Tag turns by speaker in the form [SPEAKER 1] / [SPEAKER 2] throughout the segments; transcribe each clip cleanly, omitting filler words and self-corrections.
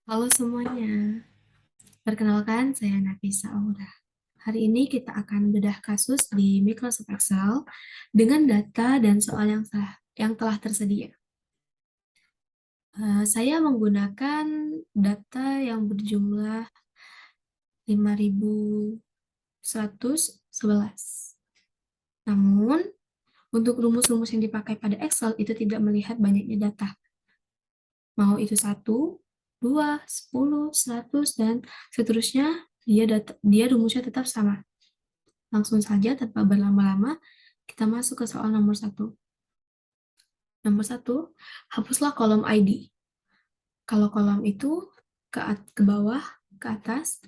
[SPEAKER 1] Halo semuanya, perkenalkan saya Nafisa Aura. Hari ini kita akan bedah kasus di Microsoft Excel dengan data dan soal yang telah tersedia. Saya menggunakan data yang berjumlah 5.111. Namun, untuk rumus-rumus yang dipakai pada Excel itu tidak melihat banyaknya data. Mau itu 1, 2, 10, 100, dan seterusnya, dia rumusnya tetap sama. Langsung saja tanpa berlama-lama, kita masuk ke soal nomor 1. Nomor 1, hapuslah kolom ID. Kalau kolom itu ke bawah, ke atas,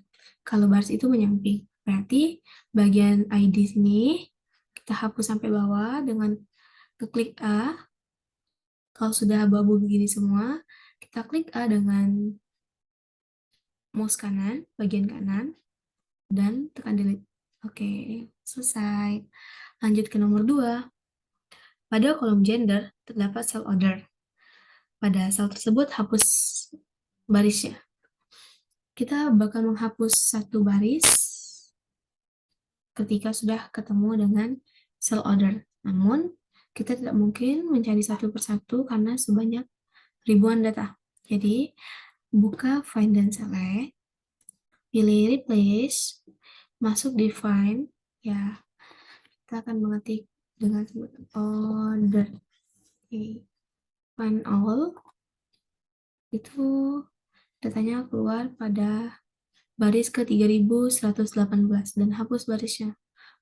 [SPEAKER 1] kalau baris itu menyamping. Berarti bagian ID sini kita hapus sampai bawah dengan klik A. Kalau sudah abu-abu begini semua, kita klik A dengan mouse kanan, bagian kanan, dan tekan delete. Oke, selesai. Lanjut ke nomor 2. Pada kolom gender, terdapat sel order. Pada sel tersebut, hapus barisnya. Kita bakal menghapus satu baris ketika sudah ketemu dengan sel order. Namun, kita tidak mungkin mencari satu persatu karena sebanyak ribuan data. Jadi, buka Find dan Select, pilih Replace, masuk di Find, ya, kita akan mengetik dengan sebutan order. Okay. Find all, itu datanya keluar pada baris ke 3118 dan hapus barisnya.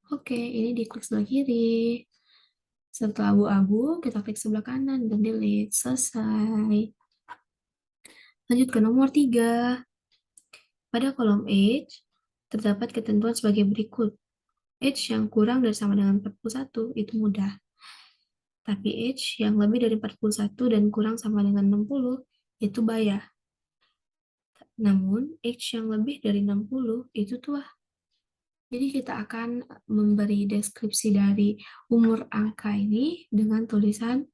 [SPEAKER 1] Oke, ini diklik sebelah kiri. Setelah abu-abu, kita klik sebelah kanan dan delete. Selesai. Lanjut ke nomor 3. Pada kolom age, terdapat ketentuan sebagai berikut. Age yang kurang dari sama dengan 41 itu mudah. Tapi age yang lebih dari 41 dan kurang sama dengan 60 itu bahaya. Namun, age yang lebih dari 60 itu tua. Jadi kita akan memberi deskripsi dari umur angka ini dengan tulisan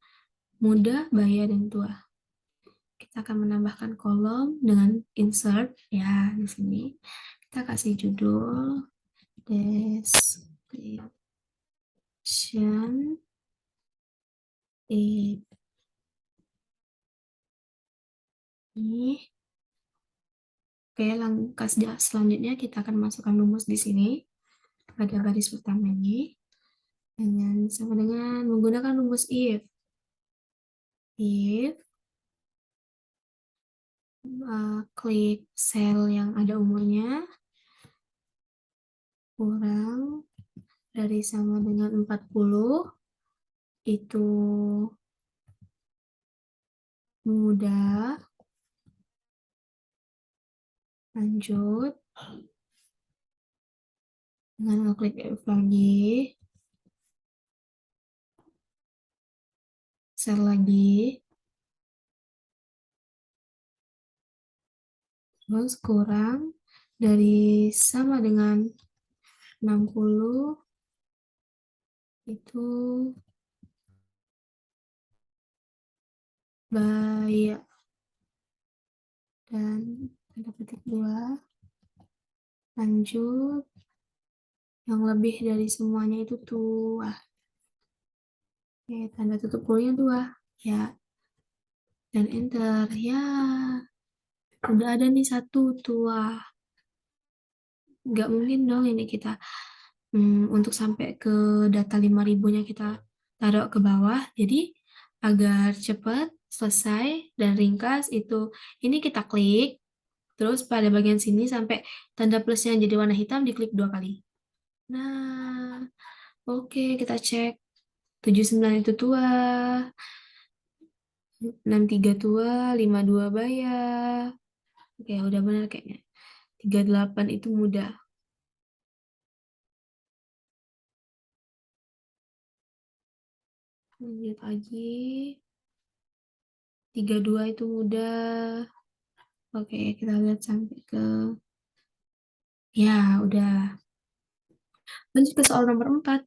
[SPEAKER 1] muda, baya, dan tua. Kita akan menambahkan kolom dengan insert, ya, di sini. Kita kasih judul description ini. Oke, langkah selanjutnya kita akan masukkan rumus di sini pada baris pertama ini dengan sama dengan menggunakan rumus if. Klik sel yang ada umurnya kurang dari sama dengan 40 itu mudah. Lanjut dengan klik F lagi, sel lagi, terus kurang dari sama dengan 60 itu bahaya, dan tanda petik 2. Lanjut, yang lebih dari semuanya itu tua. Oke, tanda tutup kurungnya 2, ya, dan enter. Ya, udah ada nih satu tua. Nggak mungkin dong ini kita untuk sampai ke data 5.000-nya kita taruh ke bawah. Jadi agar cepat selesai dan ringkas itu, ini kita klik, terus pada bagian sini sampai tanda plusnya jadi warna hitam diklik 2 kali. Nah, oke, kita cek. 79 itu tua, 63 tua, 52 baya. Oke, udah benar kayaknya. 38 itu muda. Lanjut lagi. 32 itu mudah. Oke, kita lihat sampai ke... Ya, udah. Lanjut ke soal nomor 4.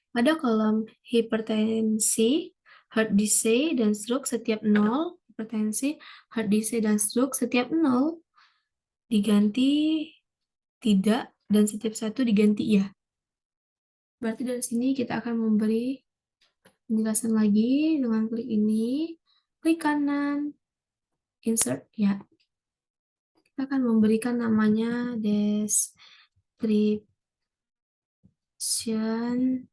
[SPEAKER 1] Pada kolom hipertensi, heart disease, dan stroke setiap 0, hipertensi, heart disease, dan stroke, setiap 0 diganti tidak, dan setiap 1 diganti iya. Berarti dari sini kita akan memberi penjelasan lagi dengan klik ini. Klik kanan, insert, ya. Kita akan memberikan namanya description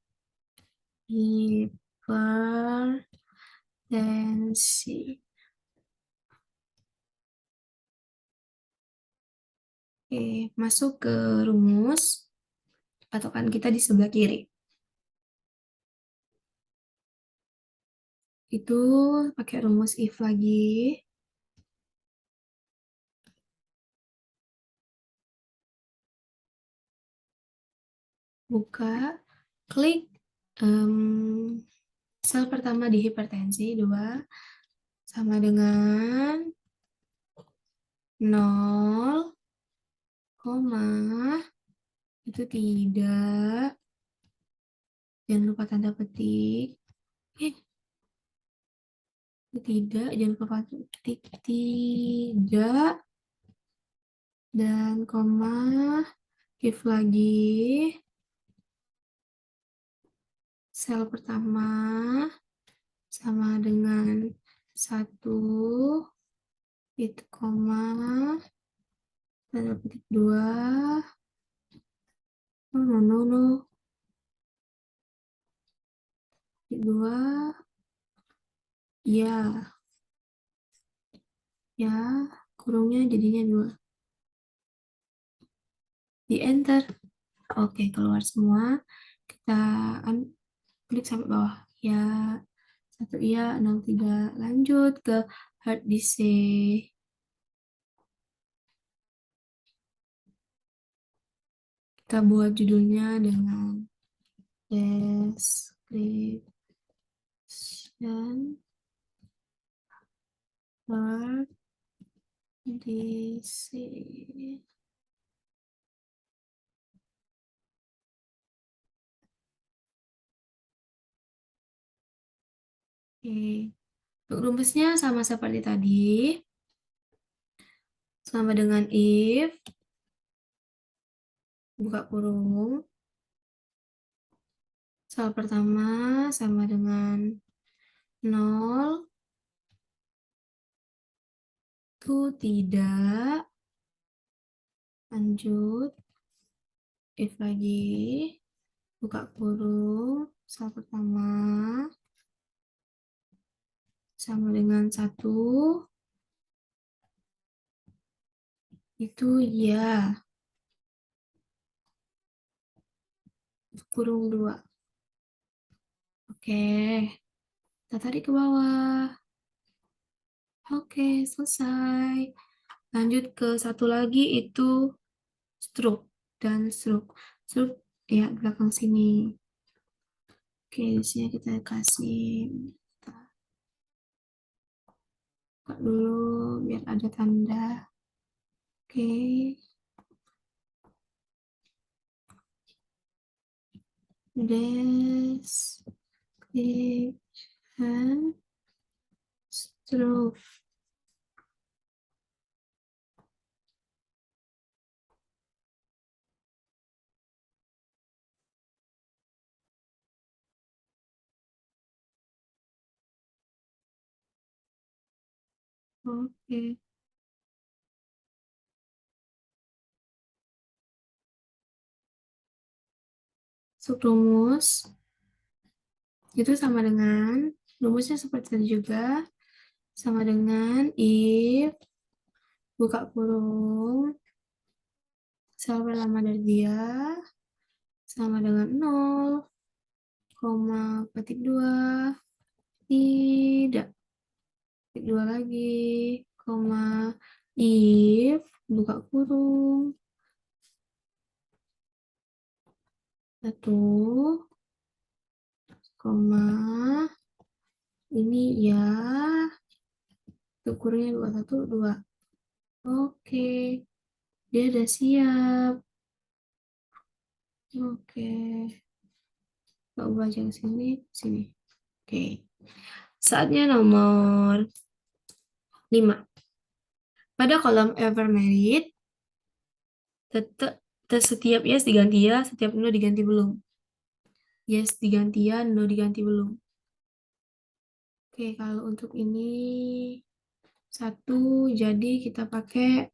[SPEAKER 1] hipertensi. Oke, masuk ke rumus. Patokan kita di sebelah kiri. Itu pakai rumus if lagi. Buka, klik sel pertama di hipertensi, 2, sama dengan 0, itu tidak. Jangan lupa tanda petik. Tidak, jangan lupa petik tidak. Dan koma, if lagi. Sel pertama sama dengan 1, itu koma, tanda petik 2, no, 2, ya, kurungnya jadinya 2. Di enter. Oke, keluar semua. Kita klik sampai bawah. Ya, 1 iya, 0 tidak. Lanjut ke hard disk. Kita buat judulnya dengan description hard disk. Oke. Untuk rumusnya sama seperti tadi. Sama dengan if, buka kurung, sel pertama sama dengan 0, itu tidak. Lanjut, if lagi, buka kurung, sel pertama sama dengan 1, itu ya. Kurung 2. Oke, kita tarik ke bawah. Oke, selesai. Lanjut ke satu lagi, itu stroke dan stroke. Stroke ya belakang sini. Oke, di sini kita kasih, kita buka dulu biar ada tanda. Oke. Description stroke. Oke. Subrumus itu sama dengan rumusnya seperti tadi juga, sama dengan if, buka kurung, sel pertama dari dia sama dengan 0, koma, petik 2, tidak, petik 2 lagi, koma, if, buka kurung, 1, koma, ini ya, untuk kurungnya 2, 1, 2. Oke, dia udah siap. Oke, kita ubah aja ke sini, sini. Oke, saatnya nomor 5. Pada kolom ever married, tetap setiap yes diganti ya, setiap no diganti belum. Yes diganti ya, no diganti belum. Oke, kalau untuk ini satu, jadi kita pakai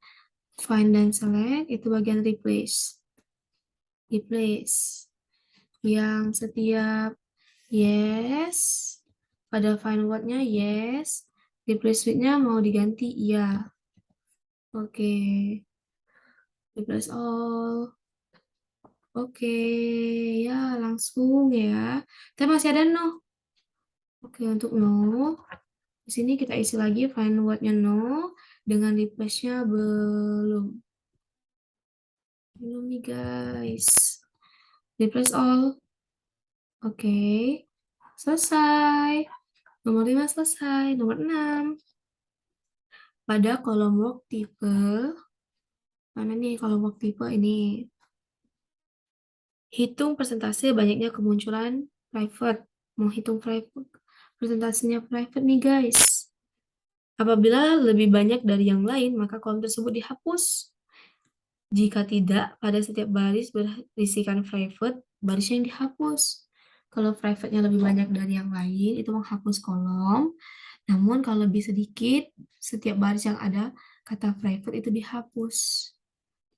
[SPEAKER 1] find dan select, itu bagian replace. Replace. Yang setiap yes, pada find word-nya yes, replace with-nya mau diganti iya. Oke, replace all. Oke, ya langsung ya. Tapi masih ada no. Oke, untuk no, di sini kita isi lagi find word-nya no dengan replace-nya belum. Belum nih guys. Replace all. Oke, selesai. Nomor 5 selesai. Nomor 6. Pada kolom work tipe, mana nih kolom work tipe ini? Hitung persentase banyaknya kemunculan private. Mau hitung private, persentasenya private nih guys. Apabila lebih banyak dari yang lain, maka kolom tersebut dihapus. Jika tidak, pada setiap baris berisikan private, baris yang dihapus. Kalau private-nya lebih banyak dari yang lain, itu menghapus kolom. Namun kalau lebih sedikit, setiap baris yang ada kata private itu dihapus.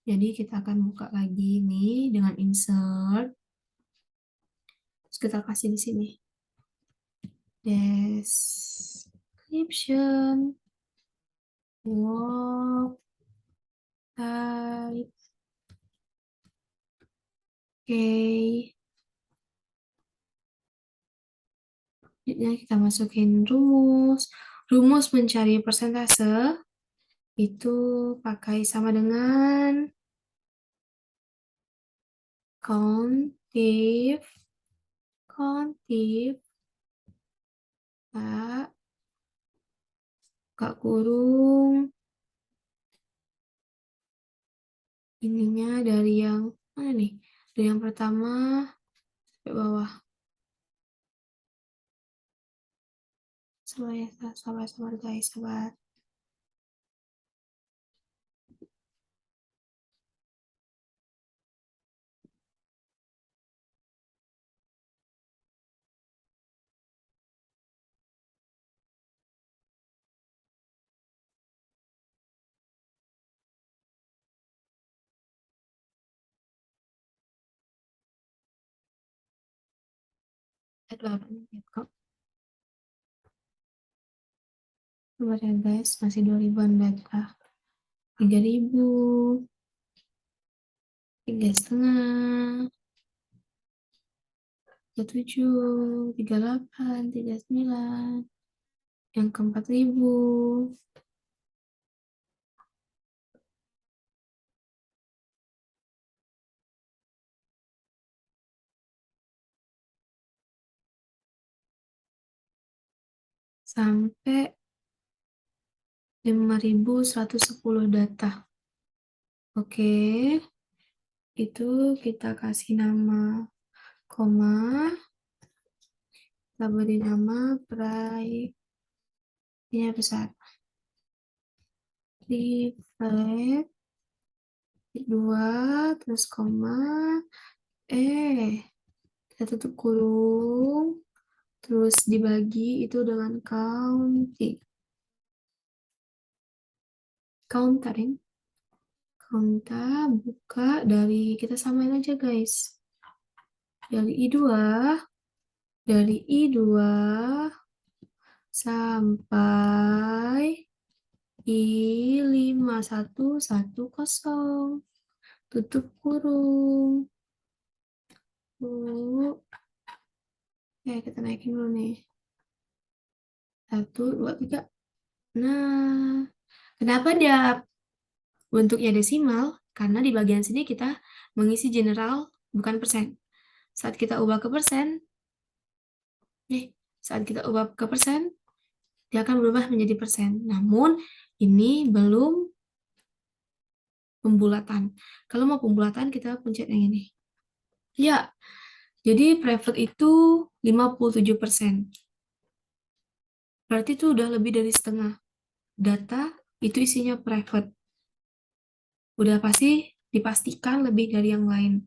[SPEAKER 1] Jadi kita akan buka lagi nih dengan insert. Terus kita kasih di sini. Description. Work type. Oke. Selanjutnya kita masukin rumus. Rumus mencari persentase itu pakai sama dengan countif, countif, Kak, Kak kurung, ininya dari yang mana nih? Dari yang pertama sampai bawah. Sabar ya, sabar, sabar guys, sabar. Sabar kok. Sabar ya guys, masih 2000-an data. 3000, 3,5, 37, 38, 39, yang ke 4000. Sampai 5110 data. Oke, itu kita kasih nama koma, kita beri nama ini besar. Reflect, 2, terus koma, kita tutup kurung, terus dibagi itu dengan counting. Counterin. Counta, buka dari, kita samain aja guys. Dari I2 sampai I5110. Tutup kurung. Kita naikin dulu nih. 1, 2, 3. Nah, kenapa dia bentuknya desimal? Karena di bagian sini kita mengisi general, bukan persen. Saat kita ubah ke persen, dia akan berubah menjadi persen. Namun, ini belum pembulatan. Kalau mau pembulatan, kita pencet yang ini. Ya, jadi private itu 57%. Berarti itu udah lebih dari setengah. data itu isinya private. Udah pasti dipastikan lebih dari yang lain.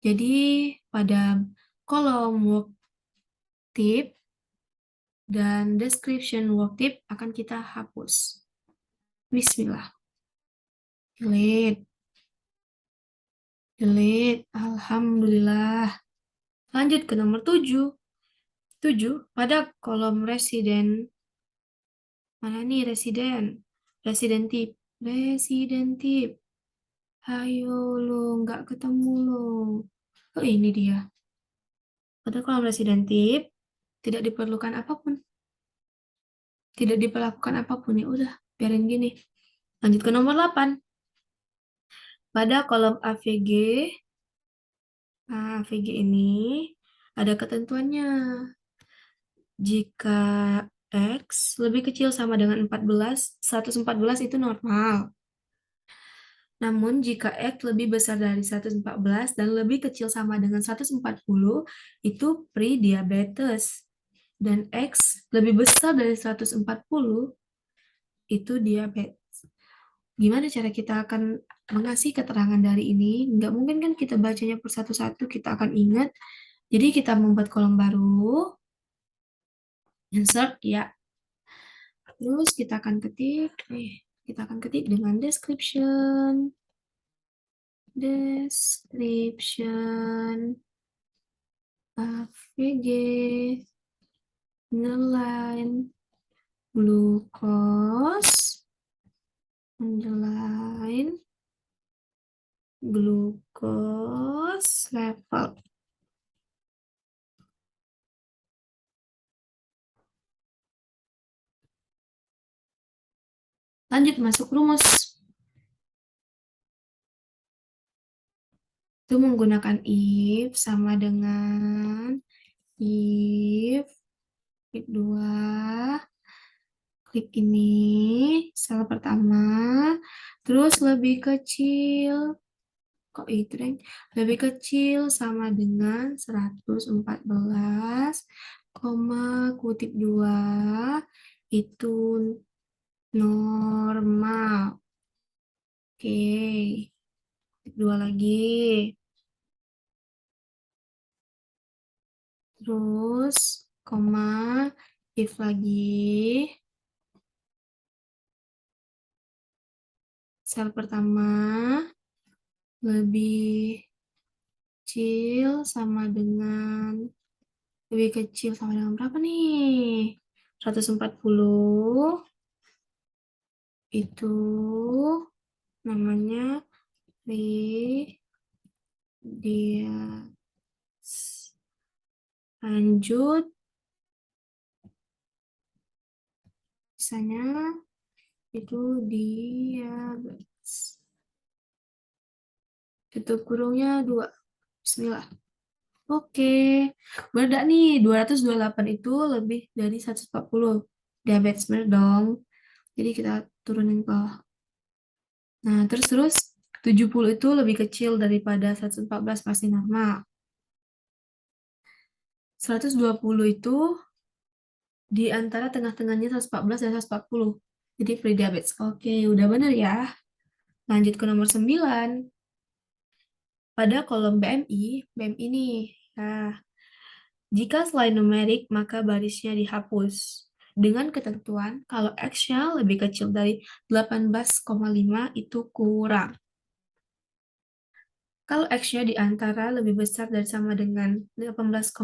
[SPEAKER 1] Jadi pada kolom work tip dan description work tip akan kita hapus. Bismillah. Delete. Delete. Alhamdulillah. Lanjut ke nomor 7. 7. Pada kolom residen. Mana nih residen? Residen tip. Residen tip. Ayo lo, nggak ketemu lo. Oh ini dia. Pada kolom residen tip, tidak diperlukan apapun. Tidak diperlakukan apapun. Ya udah, biarin gini. Lanjut ke nomor 8. Pada kolom AVG, nah, AVG ini ada ketentuannya. Jika X lebih kecil sama dengan 14, 114 itu normal. Namun jika X lebih besar dari 114 dan lebih kecil sama dengan 140, itu pre-diabetes. Dan X lebih besar dari 140, itu diabetes. Gimana cara kita akan mengasih keterangan dari ini? Nggak mungkin kan kita bacanya per satu-satu, kita akan ingat. Jadi kita membuat kolom baru, insert, ya. Terus kita akan ketik dengan description AVG underline glucose underline glucose level. Lanjut masuk rumus. Itu menggunakan if sama dengan if klik 2, klik ini, sel pertama, terus lebih kecil, kok itu deh, lebih kecil sama dengan 114, kutip 2, itu normal. Oke, kutip 2 lagi. Terus, if lagi, sel pertama lebih kecil sama dengan lebih kecil sama dengan berapa nih? 140 itu namanya dia lanjut misalnya itu diabetes. Tutup kurungnya 2. Bismillah. Oke, benar nih 228 itu lebih dari 140. Diabetes benar dong. Jadi kita turunin ke bawah. Nah, terus 70 itu lebih kecil daripada 114 pasti normal. 120 itu di antara tengah-tengahnya 114 dan 140. Jadi pre-diabetes. Oke, udah benar ya. Lanjut ke nomor 9. Pada kolom BMI nih. Nah, jika selain numerik, maka barisnya dihapus. Dengan ketentuan, kalau X-nya lebih kecil dari 18,5 itu kurang. Kalau X-nya di antara lebih besar dan sama dengan 18,5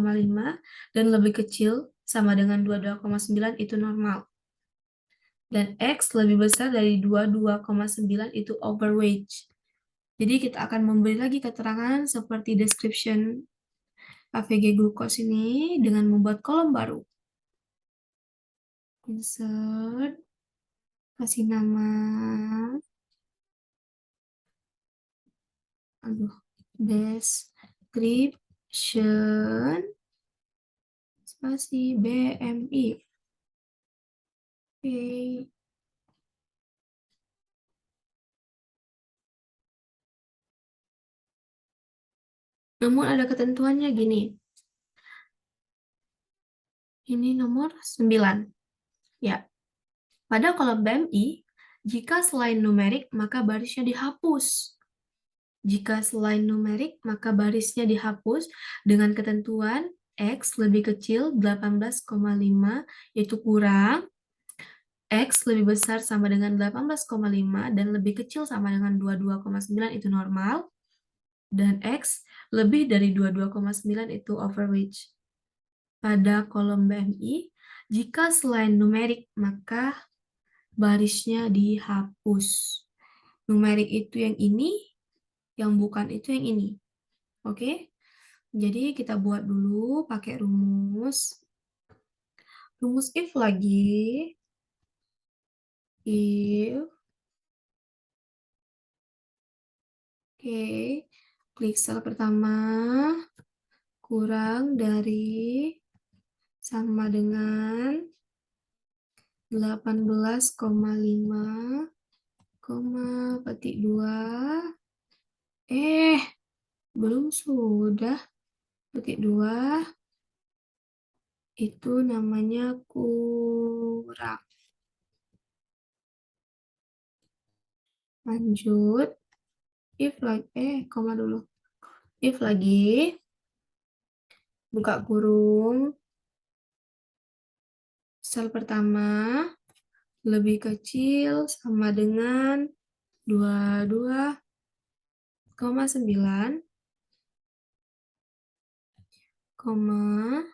[SPEAKER 1] dan lebih kecil sama dengan 22,9 itu normal. Dan X lebih besar dari 22,9 itu overweight. Jadi kita akan memberi lagi keterangan seperti description AVG glucose ini dengan membuat kolom baru. Insert, kasih nama, description, spasi BMI. Oke. Namun ada ketentuannya gini. Ini nomor 9. Ya. Pada kolom BMI, jika selain numerik, maka barisnya dihapus. Jika selain numerik, maka barisnya dihapus dengan ketentuan X lebih kecil 18,5, yaitu kurang, X lebih besar sama dengan 18,5, dan lebih kecil sama dengan 22,9 itu normal, dan X lebih dari 22,9 itu overreach. Pada kolom BMI, jika selain numerik, maka barisnya dihapus. Numerik itu yang ini, yang bukan itu yang ini. Oke? Jadi kita buat dulu pakai rumus. Rumus if lagi. If. Oke. Klik sel pertama. Kurang dari sama dengan 18,5, petik 2. Belum sudah. Petik 2. Itu namanya kurang. Lanjut. If lagi, koma dulu. If lagi, buka kurung, sel pertama lebih kecil sama dengan 22,9, koma,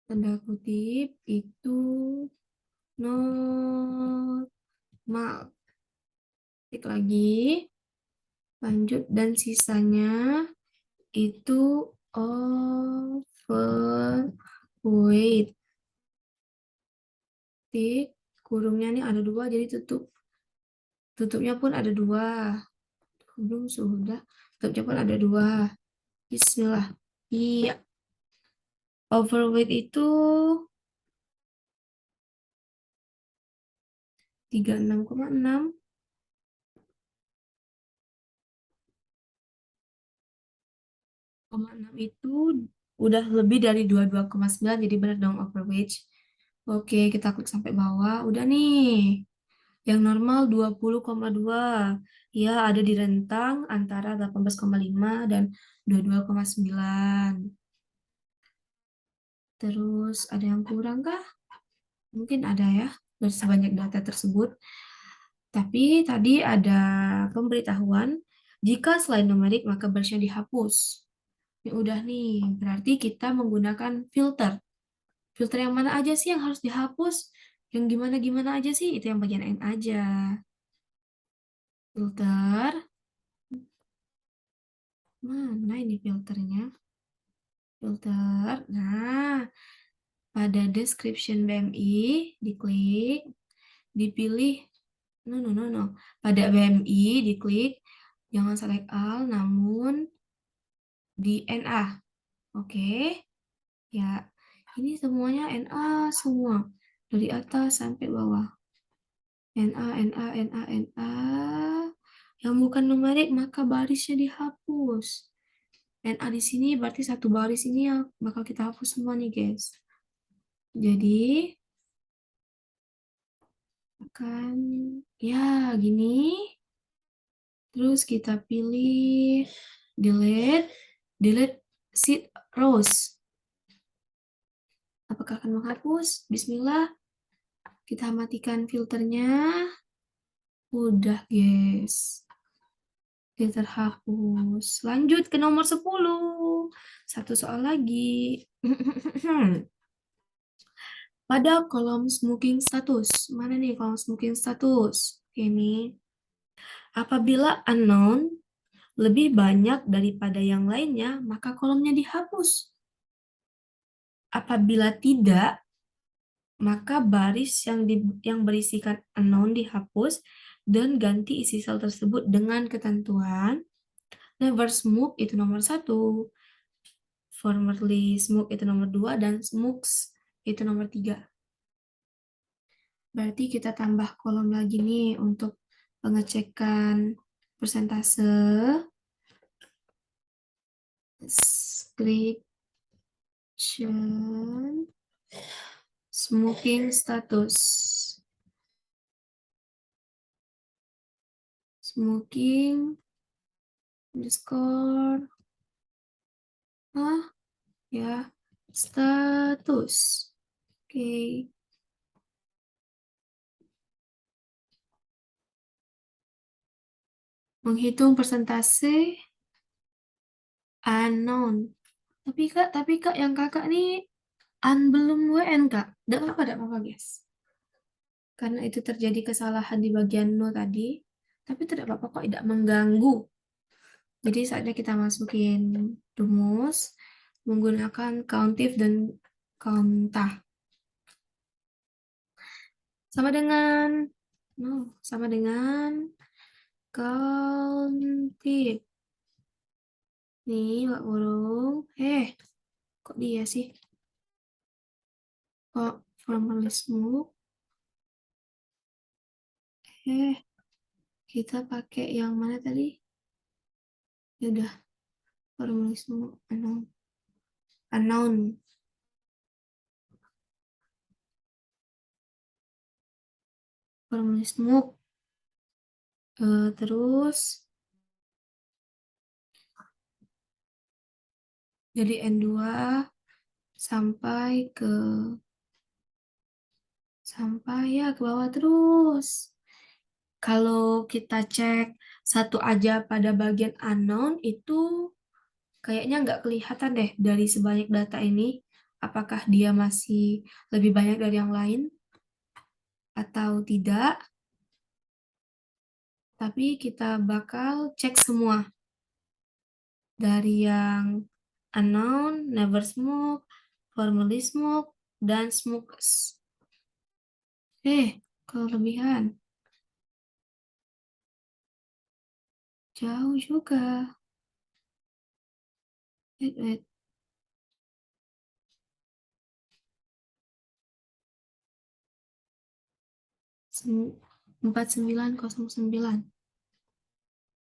[SPEAKER 1] tanda kutip, itu normal. Klik lagi, lanjut, dan sisanya itu overweight. Tik, kurungnya nih ada 2, jadi tutup. Tutupnya pun ada 2. Belum sudah. Tutupnya pun ada 2. Bismillah. Iya. Overweight itu 36,6. 6 itu udah lebih dari 22,9, jadi benar dong overweight. Oke, kita klik sampai bawah. Udah nih. Yang normal 20,2. Ya, ada di rentang antara 18,5 dan 22,9. Terus ada yang kurang kah? Mungkin ada ya, dari sebanyak data tersebut. Tapi tadi ada pemberitahuan, jika selain numerik maka barisnya dihapus. Ya udah nih, berarti kita menggunakan filter. Filter yang mana aja sih yang harus dihapus? Yang gimana-gimana aja sih? Itu yang bagian N aja. Filter. Mana ini filternya? Filter. Nah, pada description BMI, diklik, dipilih, no. Pada BMI, diklik, jangan select all, namun di NA. Oke. Ya, ini semuanya NA semua. Dari atas sampai bawah. NA. Yang bukan numerik, maka barisnya dihapus. NA di sini berarti satu baris ini yang bakal kita hapus semua nih, guys. Jadi, akan ya gini. Terus kita pilih delete sheet rows. Apakah akan menghapus? Bismillah. Kita matikan filternya. Udah, guys. Filter hapus. Lanjut ke nomor 10. Satu soal lagi. Pada kolom smoking status. Mana nih kolom smoking status? Ini. Apabila unknown lebih banyak daripada yang lainnya, maka kolomnya dihapus. Apabila tidak, maka baris yang berisikan unknown dihapus dan ganti isi sel tersebut dengan ketentuan never smoke itu nomor 1, formerly smoke itu nomor 2, dan smokes itu nomor 3. Berarti kita tambah kolom lagi nih untuk pengecekan persentase. Klik smoking status. Smoking underscore ya status. Oke. Menghitung persentase unknown. Tapi kak yang kakak nih belum WN kak. Tidak apa-apa guys. Karena itu terjadi kesalahan di bagian no tadi. Tapi tidak apa-apa kok, tidak mengganggu. Jadi saatnya kita masukin rumus menggunakan countif dan countah. Sama dengan sama dengan countif. Nih, Pak Burung. Kok dia sih? Kok formalisme? Kita pakai yang mana tadi? Ya udah, formalisme unknown. Unknown. Formalisme. Terus jadi N2 sampai ya ke bawah terus. Kalau kita cek satu aja pada bagian unknown itu kayaknya nggak kelihatan deh dari sebanyak data ini. Apakah dia masih lebih banyak dari yang lain atau tidak? Tapi kita bakal cek semua. Dari yang unknown, never smoke, formerly smoke, dan smokers. Kelebihan. Jauh juga. Wait. 4909.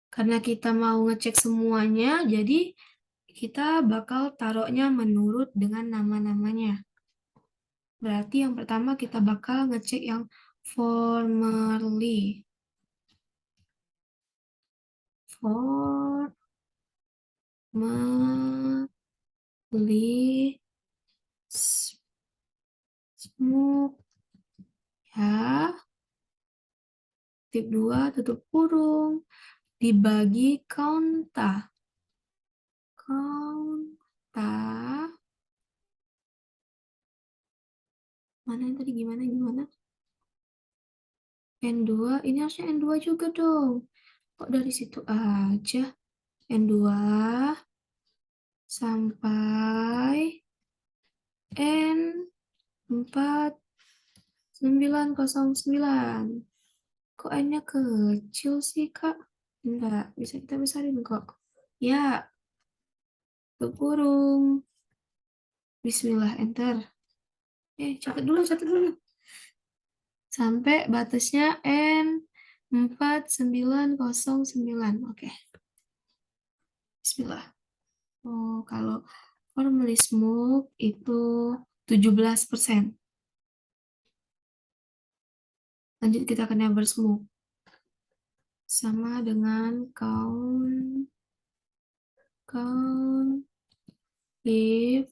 [SPEAKER 1] Karena kita mau ngecek semuanya, jadi kita bakal taruhnya menurut dengan nama-namanya. Berarti yang pertama kita bakal ngecek yang formerly. Formerly smoke. Ya. Tip 2 tutup kurung. Dibagi countah. Mana yang tadi gimana? N2, ini harusnya N2 juga dong. Kok dari situ aja? N2 sampai N4909. Kok N-nya kecil sih, Kak? Enggak, bisa kita besarin kok. Ya, kekurung. Bismillah, enter. Catat dulu. Sampai batasnya N4909. Oke. Bismillah. Kalau formally smoke itu 17%. Lanjut kita ke never smoke. Sama dengan count if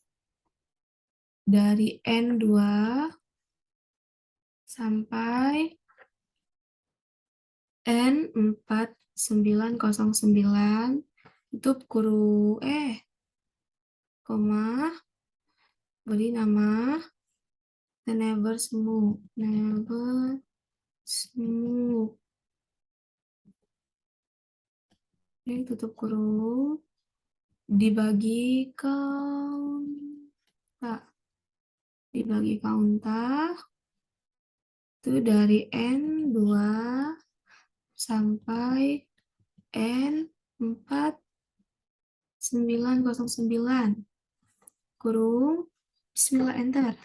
[SPEAKER 1] dari N2 sampai N4909 itu koma, beri nama never smoke. Tutup kurung, dibagi countah itu dari N2 sampai N4909 kurung, bismillah, enter.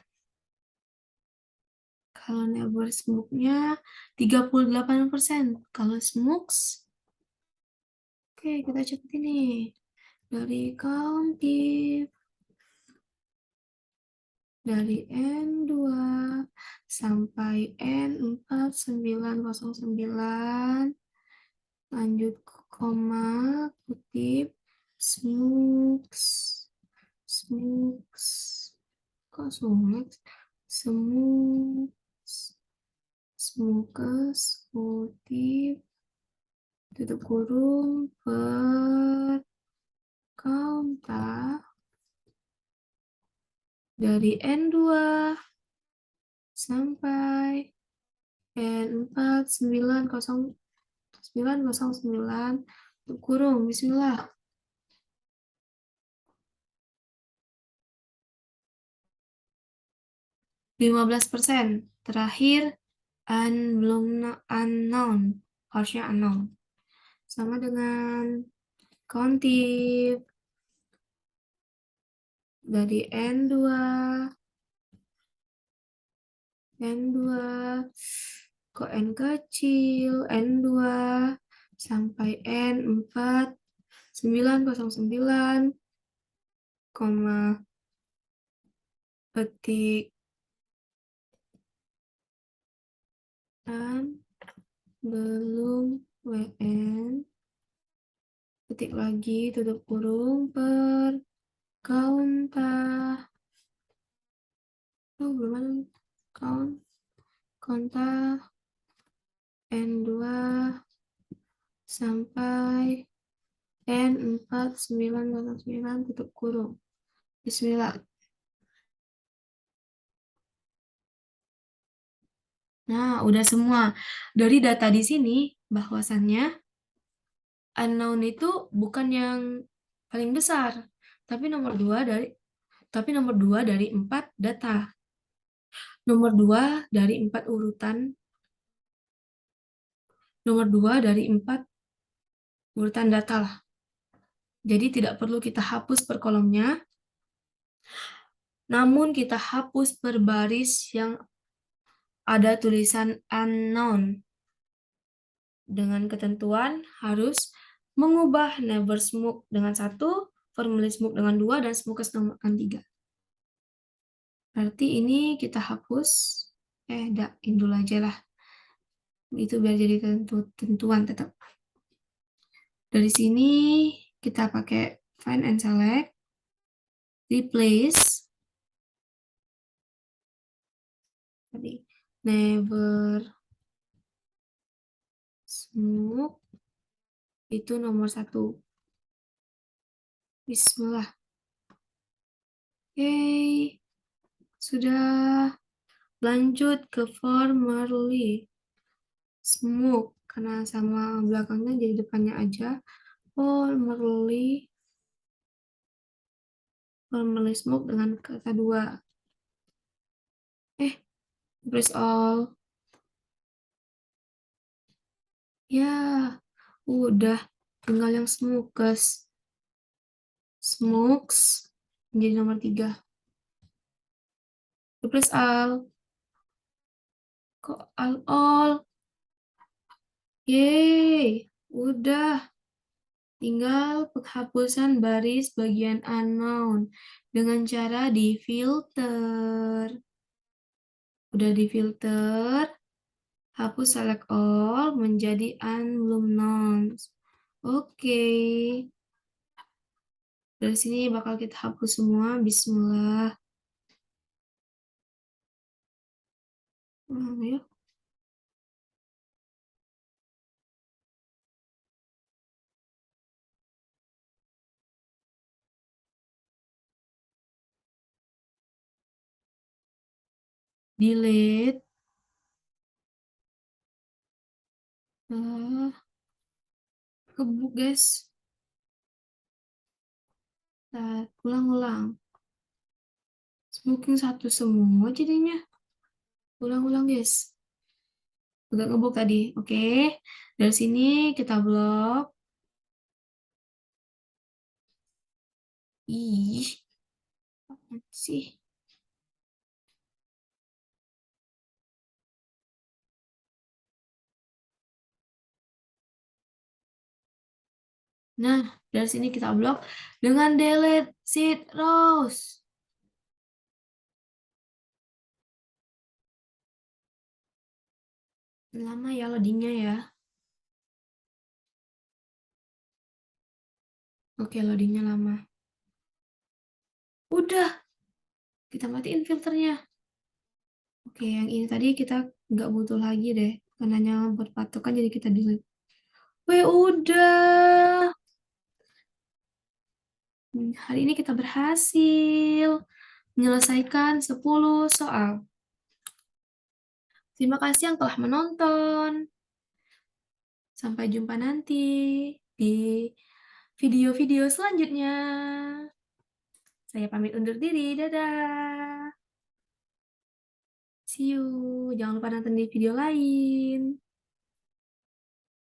[SPEAKER 1] Kalau never smoke-nya 38%. Kalau smokes, oke, kita cek ini dari countif dari N2 sampai N4909 lanjut koma, kutip, smooks, smooks, kok smooks, smooks, smooks, kutip, tutup kurung, per kaunta dari N2 sampai N4 909 tutup kurung, bismillah. 15%. Terakhir, belum unknown. Harusnya unknown. Sama dengan countib dari N2, N2, kok N kecil, N2, sampai N4, 909, koma, petik, dan belum WN, ketik lagi, tutup kurung, per kaunta. Oh, belum ada count, konta N2 sampai N4909 tutup kurung. Bismillah. Nah, udah semua. Dari data di sini, bahwasannya unknown itu bukan yang paling besar, tapi nomor dua dari 4 data. Nomor 2 dari 4 urutan, nomor 2 dari 4 urutan data lah. Jadi tidak perlu kita hapus per kolomnya, namun kita hapus per baris yang ada tulisan unknown. Dengan ketentuan harus mengubah never smoke dengan 1, formally smoke dengan 2, dan smokers dengan 3. Berarti ini kita hapus, dakin dulu aja lah. Itu biar jadi tentuan tetap. Dari sini kita pakai find and select, replace, tadi never smoke, itu nomor 1. Bismillah. Oke, sudah. Lanjut ke formerly smoke, karena sama belakangnya jadi depannya aja. Formerly smoke dengan kata 2. Press all. Ya, udah. Tinggal yang smokes. Smokes menjadi nomor 3. Press all. Kok all? Yeay, udah. Tinggal penghapusan baris bagian unknown dengan cara di filter. Udah di filter, hapus select all menjadi unknown. Oke. Dari sini bakal kita hapus semua. Bismillah. Yuk. Delete. Kebuk guys. Ulang-ulang. Smoking 1 semua jadinya. Ulang-ulang guys. Udah ngebuk tadi. Oke. Dari sini kita blok. Ih. Apa sih? Nah, dari sini kita blok dengan delete seed rows. Lama ya loadingnya ya. Oke, loadingnya lama. Udah, kita matiin filternya. Oke, yang ini tadi kita nggak butuh lagi deh. Karena hanya buat patokan, jadi kita delete. Weh, udah. Hari ini kita berhasil menyelesaikan 10 soal. Terima kasih yang telah menonton. Sampai jumpa nanti di video-video selanjutnya. Saya pamit undur diri. Dadah. See you. Jangan lupa nonton di video lain.